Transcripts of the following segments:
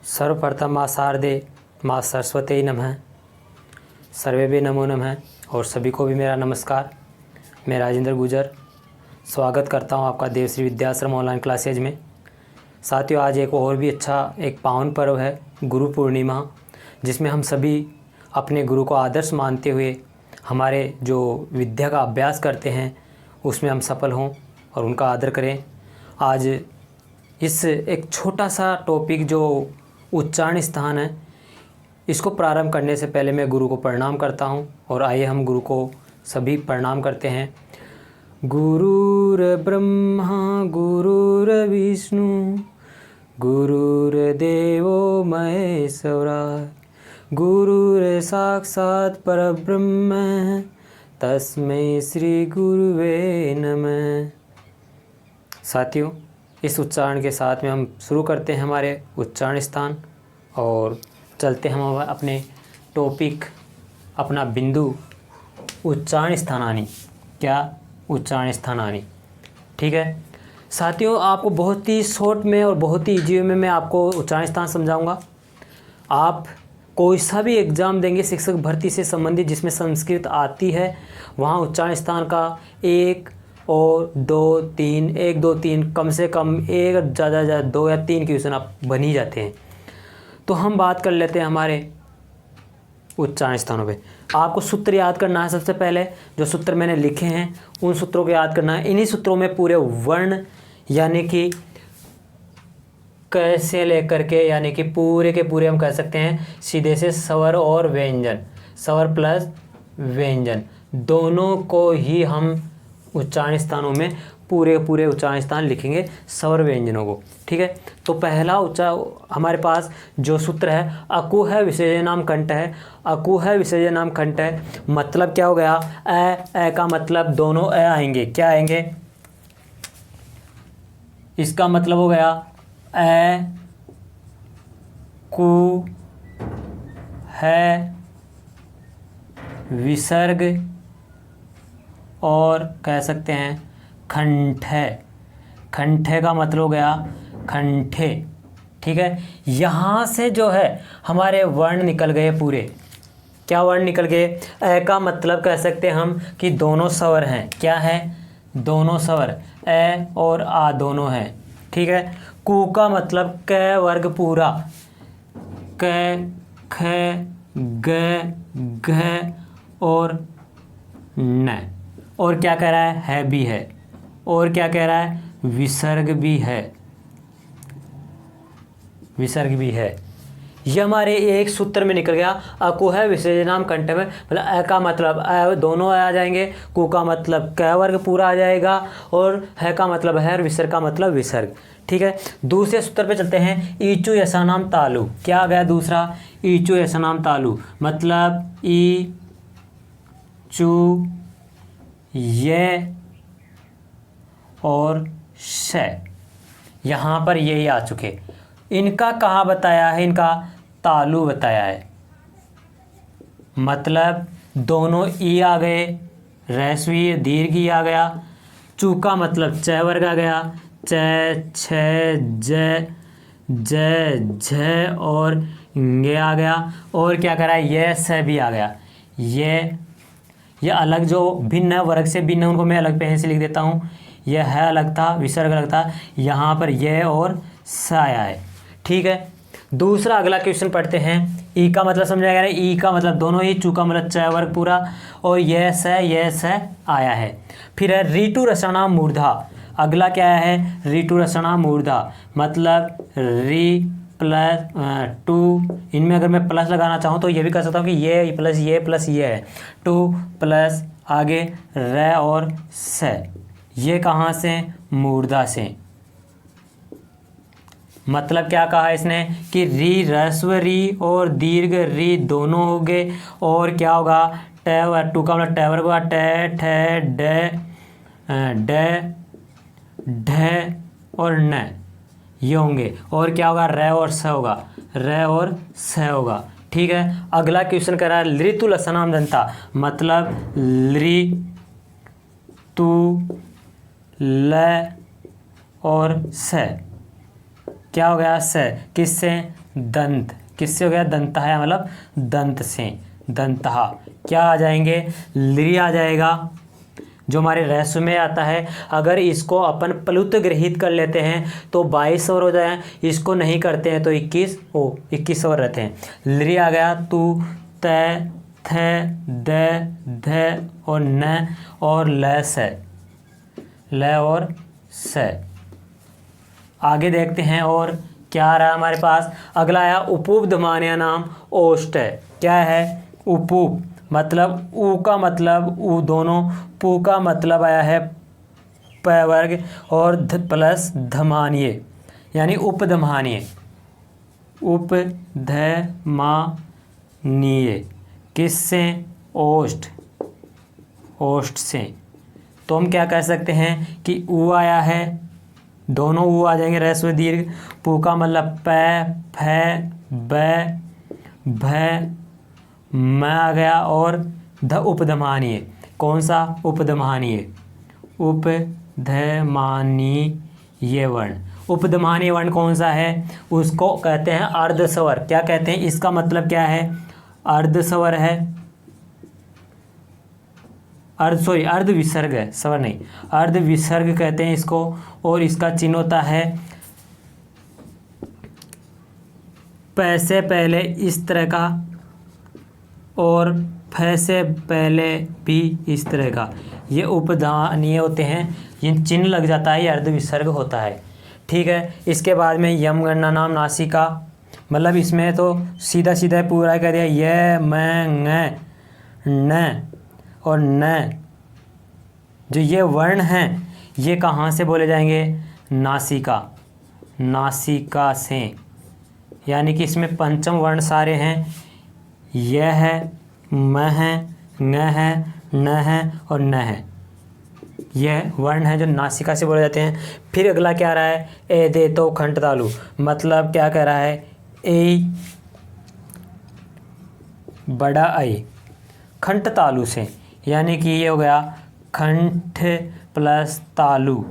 सर्वप्रथम माँ शारदे माँ सरस्वती नमः, सर्वेभ्य नमो नमः। और सभी को भी मेरा नमस्कार। मैं राजेंद्र गुजर स्वागत करता हूं आपका देवश्री विद्याश्रम ऑनलाइन क्लासेज में। साथियों, आज एक और भी अच्छा एक पावन पर्व है गुरु पूर्णिमा, जिसमें हम सभी अपने गुरु को आदर्श मानते हुए हमारे जो विद्या का अभ्यास करते हैं उसमें हम सफल हों और उनका आदर करें। आज इस एक छोटा सा टॉपिक जो उच्चारण स्थान है, इसको प्रारंभ करने से पहले मैं गुरु को प्रणाम करता हूं। और आइए हम गुरु को सभी प्रणाम करते हैं। गुरुर्ब्रह्मा गुरुर्विष्णु गुरुर्देवो महेश्वरा गुरुर्साक्षात् परब्रह्म तस्मै श्री गुरुवे नमः। साथियों, इस उच्चारण के साथ में हम शुरू करते हैं हमारे उच्चारण स्थान और चलते हैं हम अपने टॉपिक, अपना बिंदु उच्चारण स्थानानी। क्या? उच्चारण स्थानानी। ठीक है साथियों, आपको बहुत ही शॉर्ट में और बहुत ही ईजी में मैं आपको उच्चारण स्थान समझाऊंगा। आप कोई सा भी एग्ज़ाम देंगे शिक्षक भर्ती से संबंधित जिसमें संस्कृत आती है, वहाँ उच्चारण स्थान का 1 और 2 3 1 2 3 कम से कम एक, ज़्यादा 2 या 3 क्वेश्चन आप बन ही जाते हैं। तो हम बात कर लेते हैं हमारे उच्चारण स्थानों पे। आपको सूत्र याद करना है। सबसे पहले जो सूत्र मैंने लिखे हैं उन सूत्रों को याद करना है। इन्हीं सूत्रों में पूरे वर्ण यानी कि कैसे लेकर के यानी कि पूरे के पूरे हम कह सकते हैं सीधे से स्वर और व्यंजन, स्वर प्लस व्यंजन दोनों को ही हम उच्चारण स्थानों में पूरे उच्चारण स्थान लिखेंगे, स्वर व्यंजनों को। ठीक है, तो पहला हमारे पास जो सूत्र है, अकु है विसर्जनाम कंठ है। अकु है विसर्जनाम कंठ है मतलब क्या हो गया? ए का मतलब दोनों ए आएंगे। क्या आएंगे? इसका मतलब हो गया ए कु है विसर्ग और कह सकते हैं कंठे। कंठे का मतलब हो गया कंठे। ठीक है, यहाँ से जो है हमारे वर्ण निकल गए पूरे। क्या वर्ण निकल गए? ए का मतलब कह सकते हैं हम कि दोनों स्वर हैं। क्या है? दोनों स्वर ए और आ दोनों हैं। ठीक है, कु का मतलब क वर्ग पूरा, क ख ग घ और न। और क्या कह रहा है भी है। और क्या कह रहा है? विसर्ग भी है। विसर्ग भी है। ये हमारे एक सूत्र में निकल गया। अकु है विसर्जनाम कंठ में, मतलब अ का मतलब अ दोनों आ जाएंगे, कु का मतलब क वर्ग पूरा आ जाएगा और है का मतलब है और विसर्ग का मतलब विसर्ग। ठीक है, दूसरे सूत्र पे चलते हैं। ईचु यशानाम तालु। क्या आ गया दूसरा? ईचु यशानाम तालु मतलब ई चू ये और श, यहाँ पर यही आ चुके। इनका कहाँ बताया है? इनका तालु बताया है। मतलब दोनों ई आ गए, रस्वी दीर्घ ई आ गया। चू का मतलब च वर्ग आ गया, च छ ज झ और गे आ गया। और क्या करा है? ये स भी आ गया। ये अलग जो भिन्न वर्ग से भिन्न उनको मैं अलग पेन से लिख देता हूँ। यह है अलग था, विसर्ग अलग था। यहाँ पर यह और स आया है। ठीक है, दूसरा अगला क्वेश्चन पढ़ते हैं। ई का मतलब समझा गया? ई का मतलब दोनों ही, चू का मतलब च वर्ग पूरा और यह स आया है। फिर है ऋतु रसना मूर्धा। अगला क्या है? ऋतु रसना मूर्धा मतलब री प्लस टू। इनमें अगर मैं प्लस लगाना चाहूँ तो ये भी कर सकता हूँ कि ये प्लस ये है। टू प्लस आगे र और स। ये कहाँ से? मूर्धा से। मतलब क्या कहा इसने कि री रस्व री और दीर्घ री दोनों हो गए। और क्या होगा? ट टू का मतलब ट वर्ग होगा, ट ठ ड ढ और न ये होंगे। और क्या होगा? र और स होगा, र और स होगा। ठीक है, अगला क्वेश्चन कह रहा है ऋतु लसनाम दंता मतलब ली तू ल और स। क्या हो गया? स। किससे? दंत, किससे हो गया? दंतः मतलब दंत से, दंतः। क्या आ जाएंगे? लृ आ जाएगा जो हमारे ह्रस्व में आता है। अगर इसको अपन प्लुत गृहीत कर लेते हैं तो 22 स्वर हो जाए, इसको नहीं करते हैं तो 21 स्वर रहते हैं। लृ आ गया, तू, त, थ, द, ध और न और ल स, ल और स। आगे देखते हैं और क्या आ रहा है हमारे पास। अगला आया उपउपधमान्य नाम ओष्ठ है। क्या है? उपउप मतलब ऊ का मतलब ऊ दोनों, पू का मतलब आया है प वर्ग और प्लस धमानीय यानी उपधमानीय, उपधमानीय किससे? ओष्ठ, ओष्ठ से। तो हम क्या कह सकते हैं कि ऊ आया है, दोनों ऊ आ जाएंगे ह्रस्व दीर्घ। पू का मतलब प, फ, ब, भ, म आ गया और ध उपधमानीय। कौन सा? उपधमानीय, उपधमानीय वर्ण। उपधमानीय वर्ण कौन सा है? उसको कहते हैं अर्धस्वर। क्या कहते हैं? इसका मतलब क्या है? अर्धस्वर है, अर्ध विसर्ग है, स्वर नहीं, अर्ध विसर्ग कहते हैं इसको। और इसका चिन्ह होता है प से पहले इस तरह का और फ से पहले भी इस तरह का, ये उपधानीय होते हैं। ये चिन्ह लग जाता है, ये अर्ध विसर्ग होता है। ठीक है। इसके बाद में यम गणना नाम नासिका, मतलब इसमें तो सीधा सीधा पूरा कर दिया, य म ng न और न। जो ये वर्ण हैं ये कहाँ से बोले जाएंगे? नासिका, नासिका से। यानी कि इसमें पंचम वर्ण सारे हैं, यह है, म है, ng है, न है और न है। यह वर्ण है जो नासिका से बोले जाते हैं। फिर अगला क्या आ रहा है? ए दे तो खंड तालु, मतलब क्या कह रहा है? ए बड़ा आई खंड तालु से, यानी कि ये हो गया खंठ प्लस तालु,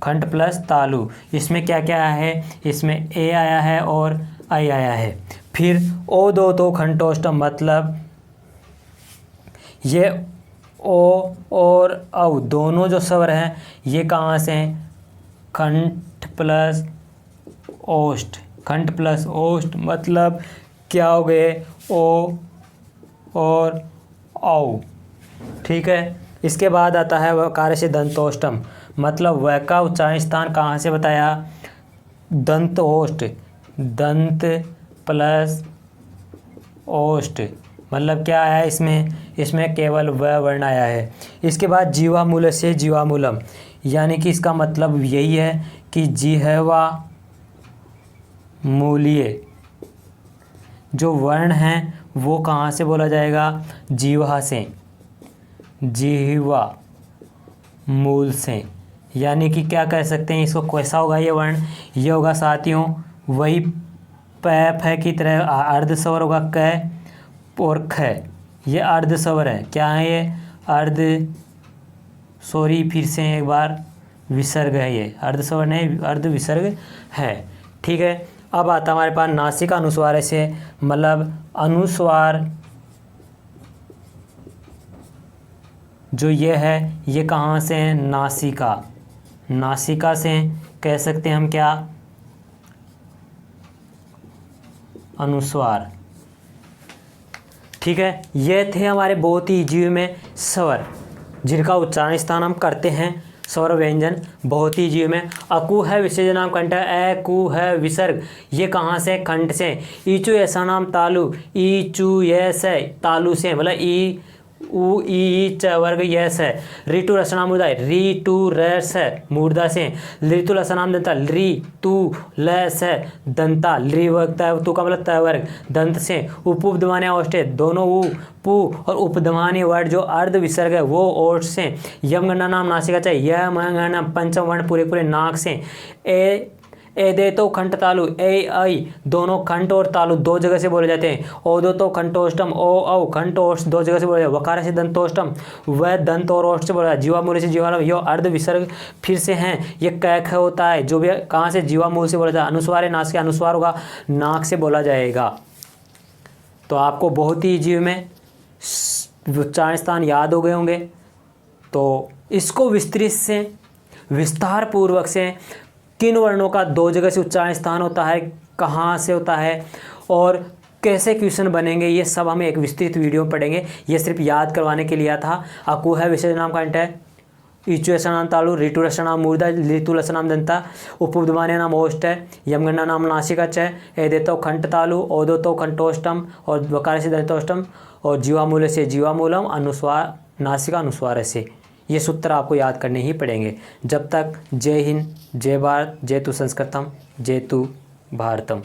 खंड प्लस तालु। इसमें क्या क्या आया है? इसमें ए आया है और आई आया है। फिर ओ दो तो खंडोष्टम, मतलब ये ओ और औ दोनों जो स्वर हैं ये कहाँ से हैं? खंठ प्लस ओष्ठ, खंठ प्लस ओष्ठ मतलब क्या हो गए? ओ और औ। ठीक है। इसके बाद आता है वकार से दंतोष्टम, मतलब व का उच्चारण स्थान कहाँ से बताया? दंत ओष्ठ, दंत प्लस ओष्ठ मतलब क्या आया इसमें? इसमें केवल व वर्ण आया है। इसके बाद जीवा मूल से जीवामूलम, यानी कि इसका मतलब यही है कि जिह्वा मूलीय जो वर्ण हैं वो कहाँ से बोला जाएगा? जीवा से, जिह्वा मूल से। यानी कि क्या कह सकते हैं इसको? कैसा होगा ये वर्ण? ये होगा साथियों वही प फ की तरह अर्ध स्वर होगा, क और ख, ये अर्ध स्वर है। क्या है ये? अर्ध, सॉरी फिर से एक बार, विसर्ग है। ये अर्ध स्वर नहीं, अर्ध विसर्ग है। ठीक है। अब आता हमारे पास नासिका अनुस्वार से, मतलब अनुस्वार जो ये है ये कहाँ से है? नासिका, नासिका से कह सकते हैं हम क्या? अनुस्वार। ठीक है। ये थे हमारे बहुत ही जीव में स्वर जिनका उच्चारण स्थान हम करते हैं, स्वर व्यंजन बहुत ही जीव में। अकु है विसर्जन नाम कंठ, ए कु है विसर्ग, ये कहाँ से? कंठ से। ईचु ऐसा नाम तालु, ईचु यस है तालु से, मतलब ई उ ई च वर्ग यस है। ऋतु रसनाम मूर्धा, री टू रस है मूर्धा से। ऋतु रसनाम दंता, री टू लस है दंता, लृ वर्ग तु का मतलब त वर्ग दंत से। उपउपधमानीय ओष्ठे, दोनों उ पु और उपधमानीय वर्ण जो अर्ध विसर्ग है वो ओष्ठ से। यम गणना नाम नासिका चाहिए, यह म गणना पंचम वर्ण पूरे पूरे नाक से। एदे तो खंड तालु ए आई दोनों खंड और तालु दो जगह से बोले जाते हैं। ओदो तो खंडोष्टम ओ औ खंड ओष्ट दो जगह से बोले जाते हैं। वकार से दंतोष्टम वह दंत और ओष्ट से बोला जाता है। जीवा मूल से जीवालम यो अर्ध विसर्ग फिर से हैं। ये कैख होता है जो भी कहाँ से जीवा मूल से बोला जाता है। अनुस्वार है नाक के अनुस्वार होगा नाक से बोला जाएगा। तो आपको बहुत ही जीव में उच्चारण स्थान याद हो गए होंगे। तो इसको विस्तृत से विस्तार पूर्वक से किन वर्णों का दो जगह से उच्चारण स्थान होता है, कहाँ से होता है और कैसे क्वेश्चन बनेंगे, ये सब हम एक विस्तृत वीडियो में पढ़ेंगे। ये सिर्फ याद करवाने के लिए था। अकु है विशेष नाम कंठ है, ईचु नाम तालु, ऋतु नाम मूर्धा, लितु नाम दंता, उपुद्मान्य नाम ओष्ट है, यमगंडा नाम नासिका है, एदेतो खंड तालु, ओदोतो खंडोष्टम और वकार से दंतोष्टम और जीवामूल से जीवामूलम, अनुस्वार नासिका अनुस्वार से। ये सूत्र आपको याद करने ही पड़ेंगे। जब तक जय हिंद, जय भारत, जय तु संस्कृतम, जय तु भारतम।